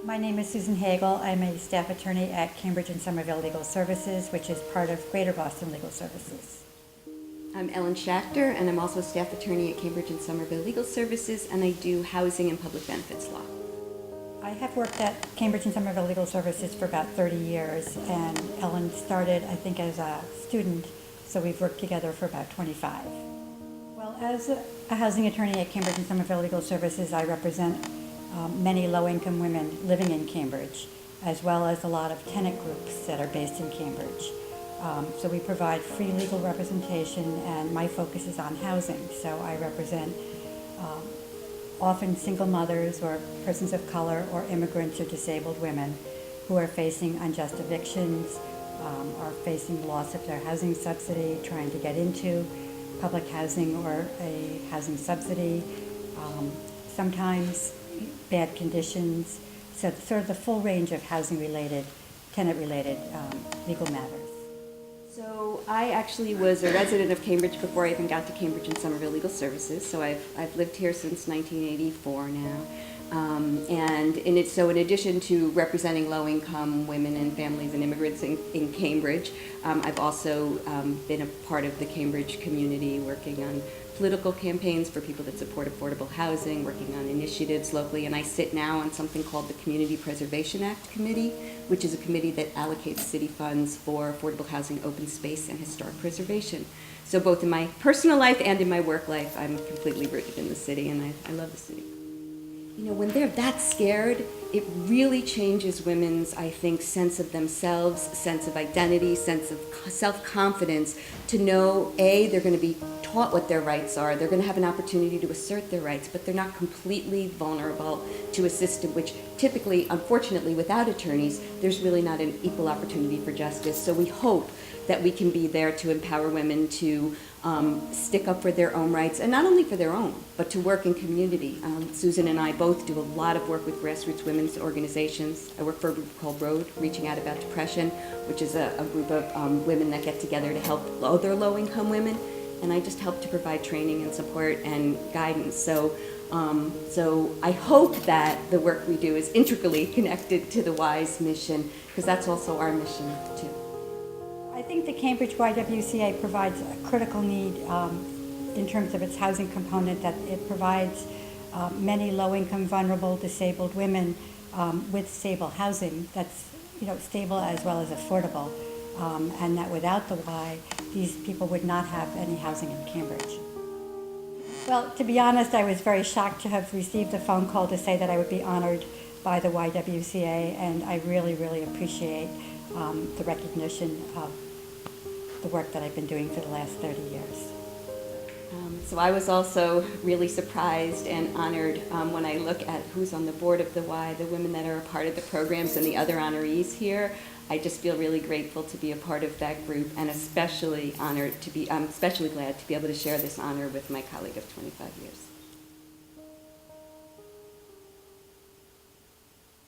My name is Susan Hegel. I'm a staff attorney at Cambridge and Somerville Legal Services, which is part of Greater Boston Legal Services. I'm Ellen Shachter, and I'm also a staff attorney at Cambridge and Somerville Legal Services, and I do housing and public benefits law. I have worked at Cambridge and Somerville Legal Services for about 30 years, and Ellen started, I think, as a student, so we've worked together for about 25. Well, as a housing attorney at Cambridge and Somerville Legal Services, I represent many low-income women living in Cambridge, as well as a lot of tenant groups that are based in Cambridge. So we provide free legal representation, and my focus is on housing. So I represent often single mothers or persons of color or immigrants or disabled women who are facing unjust evictions, are facing loss of their housing subsidy, trying to get into public housing or a housing subsidy, sometimes bad conditions, so sort of the full range of housing-related, tenant-related legal matters. So I actually was a resident of Cambridge before I even got to Cambridge and Somerville Legal Services. So I've lived here since 1984 now. So in addition to representing low-income women and families and immigrants in Cambridge, I've also been a part of the Cambridge community, working on political campaigns for people that support affordable housing, working on initiatives locally, and I sit now on something called the Community Preservation Act Committee, which is a committee that allocates city funds for affordable housing, open space, and historic preservation. So both in my personal life and in my work life, I'm completely rooted in the city, and I love the city. You know, when they're that scared, it really changes women's, I think, sense of themselves, sense of identity, sense of self-confidence to know, A, they're going to be taught what their rights are, they're going to have an opportunity to assert their rights, but they're not completely vulnerable to a system which typically, unfortunately, without attorneys, there's really not an equal opportunity for justice. So we hope that we can be there to empower women to stick up for their own rights, and not only for their own, but to work in community. Susan and I both do a lot of work with grassroots women's organizations. I work for a group called ROAD, Reaching Out About Depression, which is a group of women that get together to help other low-income women, and I just help to provide training and support and guidance. So I hope that the work we do is integrally connected to the WISE mission, because that's also our mission too. I think the Cambridge YWCA provides a critical need in terms of its housing component, that it provides many low-income, vulnerable, disabled women with stable housing that's stable as well as affordable, and that without the Y, these people would not have any housing in Cambridge. Well, to be honest, I was very shocked to have received a phone call to say that I would be honored by the YWCA, and I really, really appreciate the recognition of the work that I've been doing for the last 30 years. So I was also really surprised and honored when I look at who's on the board of the Y, the women that are a part of the programs, and the other honorees here. I just feel really grateful to be a part of that group, and especially honored to be, I'm especially glad to be able to share this honor with my colleague of 25 years.